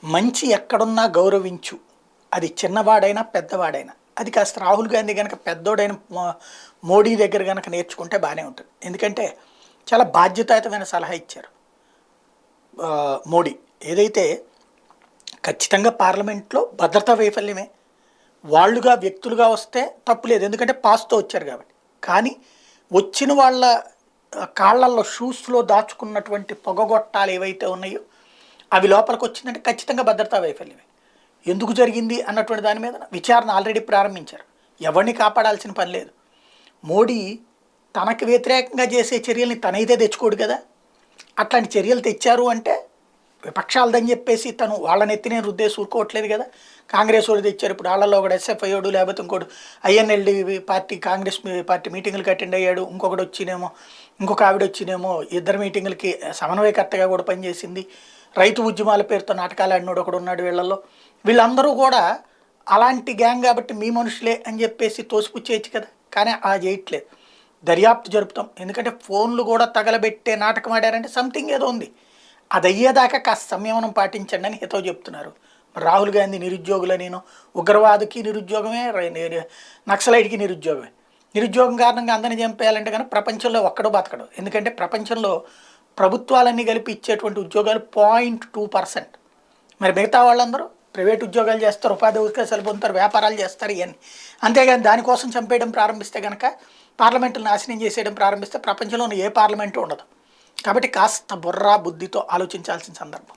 మంచి ఎక్కడున్నా గౌరవించు. అది చిన్నవాడైనా, పెద్దవాడైనా. అది కాస్త రాహుల్ గాంధీ గనక పెద్దోడైన మోడీ దగ్గర గనక నేర్చుకుంటే బానే ఉంటది. ఎందుకంటే చాలా బాధ్యతాయుతమైన సలహా ఇచ్చారు మోడీ. ఏదైతే ఖచ్చితంగా పార్లమెంట్‌లో భద్రతా వైఫల్యమే. వాళ్ళుగా వ్యక్తులుగా వస్తే తప్పులేదు. ఎందుకంటే పాస్‌తో వచ్చారు కాబట్టి. కానీ వచ్చిన వాళ్ళ కాళ్ళల్లో షూస్‌లో దాచుకున్నటువంటి పొగగొట్టాలు ఏవైతే ఉన్నాయో అవి లోపలికొచ్చిందంటే ఖచ్చితంగా భద్రతా వైఫల్యమే. ఎందుకు జరిగింది అన్నటువంటి దాని మీద విచారణ ఆల్రెడీ ప్రారంభించారు. ఎవరిని కాపాడాల్సిన పని లేదు. మోడీ తనకు వ్యతిరేకంగా చేసే చర్యల్ని తనైతే తెచ్చుకోడు కదా! అట్లాంటి చర్యలు తెచ్చారు అంటే విపక్షాలదని చెప్పేసి తను వాళ్ళని ఎత్తినే రుద్దేసి ఊరుకోవట్లేదు కదా! కాంగ్రెస్ వాళ్ళు తెచ్చారు. ఇప్పుడు వాళ్ళలో ఒకడు ఎస్ఎఫ్ఐ లేకపోతే ఇంకోడు ఐఎన్ఎల్‌డి పార్టీ కాంగ్రెస్ పార్టీ మీటింగులకి అటెండ్ అయ్యాడు. ఇంకొకడు వచ్చినేమో ఇంకొక ఆవిడ వచ్చినేమో ఇద్దరు మీటింగులకి సమన్వయకర్తగా కూడా పనిచేసింది. రైతు ఉద్యమాల పేరుతో నాటకాలు ఆడినోడు ఒకడున్నాడు వీళ్ళల్లో. వీళ్ళందరూ కూడా అలాంటి గ్యాంగ్ కాబట్టి మీ మనుషులే అని చెప్పేసి తోసిపుచ్చేయచ్చు కదా! కానీ అలా చేయట్లేదు. దర్యాప్తు జరుపుతాం. ఎందుకంటే ఫోన్లు కూడా తగలబెట్టే నాటకం ఆడారంటే సంథింగ్ ఏదో ఉంది. అది అయ్యేదాకా కాస్త సంయమనం పాటించండి అని హితవు చెప్తున్నారు. రాహుల్ గాంధీ నిరుద్యోగులనేను, ఉగ్రవాదికి నిరుద్యోగమే, నక్సలైట్‌కి నిరుద్యోగమే. నిరుద్యోగం కారణంగా అందరిని చంపేయాలంటే గనుక ప్రపంచంలో ఒక్కడు బతకడు. ఎందుకంటే ప్రపంచంలో ప్రభుత్వాలన్నీ కలిపి ఇచ్చేటువంటి ఉద్యోగాలు 0.2%. మరి మిగతా వాళ్ళందరూ ప్రైవేట్ ఉద్యోగాలు చేస్తారు, ఉపాధి అవకాశాలు పొందుతారు, వ్యాపారాలు చేస్తారు ఇవన్నీ. అంతేగాని దానికోసం చంపేయడం ప్రారంభిస్తే గనక పార్లమెంటులు నాశనం చేసేయడం ప్రారంభిస్తే ప్రపంచంలోని ఏ పార్లమెంటు ఉండదు. కాబట్టి కాస్త బుర్ర బుద్ధితో ఆలోచించాల్సిన సందర్భం.